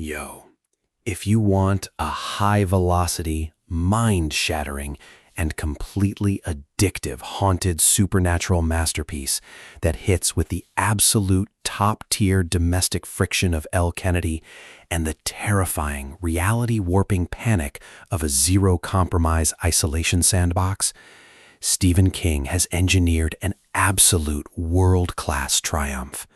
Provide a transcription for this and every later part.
Yo, if you want a high-velocity, mind-shattering, and completely addictive haunted supernatural masterpiece that hits with the absolute top-tier domestic friction of L. Kennedy and the terrifying, reality-warping panic of a zero-compromise isolation sandbox, Stephen King has engineered an absolute world-class triumph.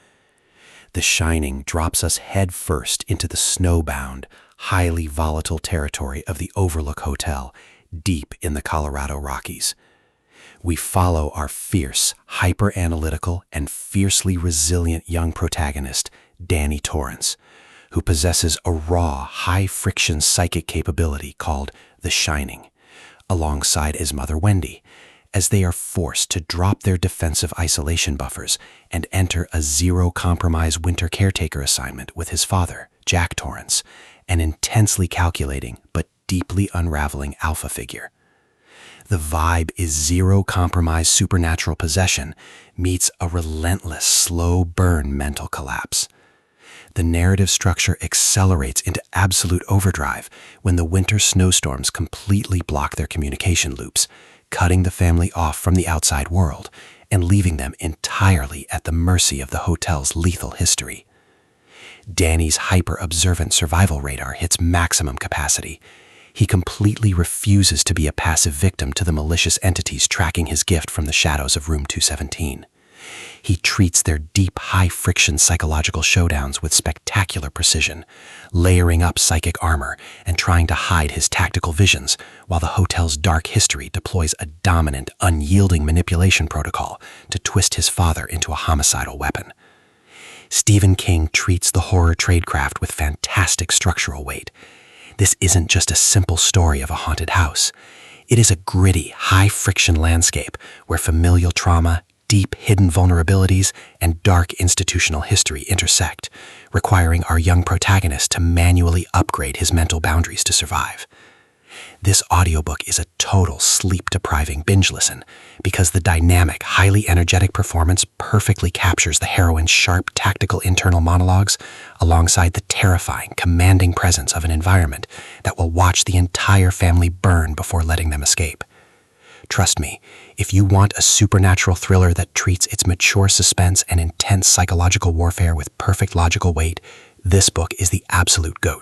The Shining drops us headfirst into the snowbound, highly volatile territory of the Overlook Hotel, deep in the Colorado Rockies. We follow our fierce, hyper-analytical, and fiercely resilient young protagonist, Danny Torrance, who possesses a raw, high-friction psychic capability called the Shining, alongside his mother Wendy, as they are forced to drop their defensive isolation buffers and enter a zero-compromise winter caretaker assignment with his father, Jack Torrance, an intensely calculating but deeply unraveling alpha figure. The vibe is zero-compromise supernatural possession meets a relentless slow-burn mental collapse. The narrative structure accelerates into absolute overdrive when the winter snowstorms completely block their communication loops, cutting the family off from the outside world and leaving them entirely at the mercy of the hotel's lethal history. Danny's hyper-observant survival radar hits maximum capacity. He completely refuses to be a passive victim to the malicious entities tracking his gift from the shadows of Room 217. He treats their deep, high-friction psychological showdowns with spectacular precision, layering up psychic armor and trying to hide his tactical visions, while the hotel's dark history deploys a dominant, unyielding manipulation protocol to twist his father into a homicidal weapon. Stephen King treats the horror tradecraft with fantastic structural weight. This isn't just a simple story of a haunted house. It is a gritty, high-friction landscape where familial trauma, deep hidden vulnerabilities, and dark institutional history intersect, requiring our young protagonist to manually upgrade his mental boundaries to survive. This audiobook is a total sleep-depriving binge listen because the dynamic, highly energetic performance perfectly captures the heroine's sharp, tactical internal monologues alongside the terrifying, commanding presence of an environment that will watch the entire family burn before letting them escape. Trust me, if you want a supernatural thriller that treats its mature suspense and intense psychological warfare with perfect logical weight, this book is the absolute GOAT.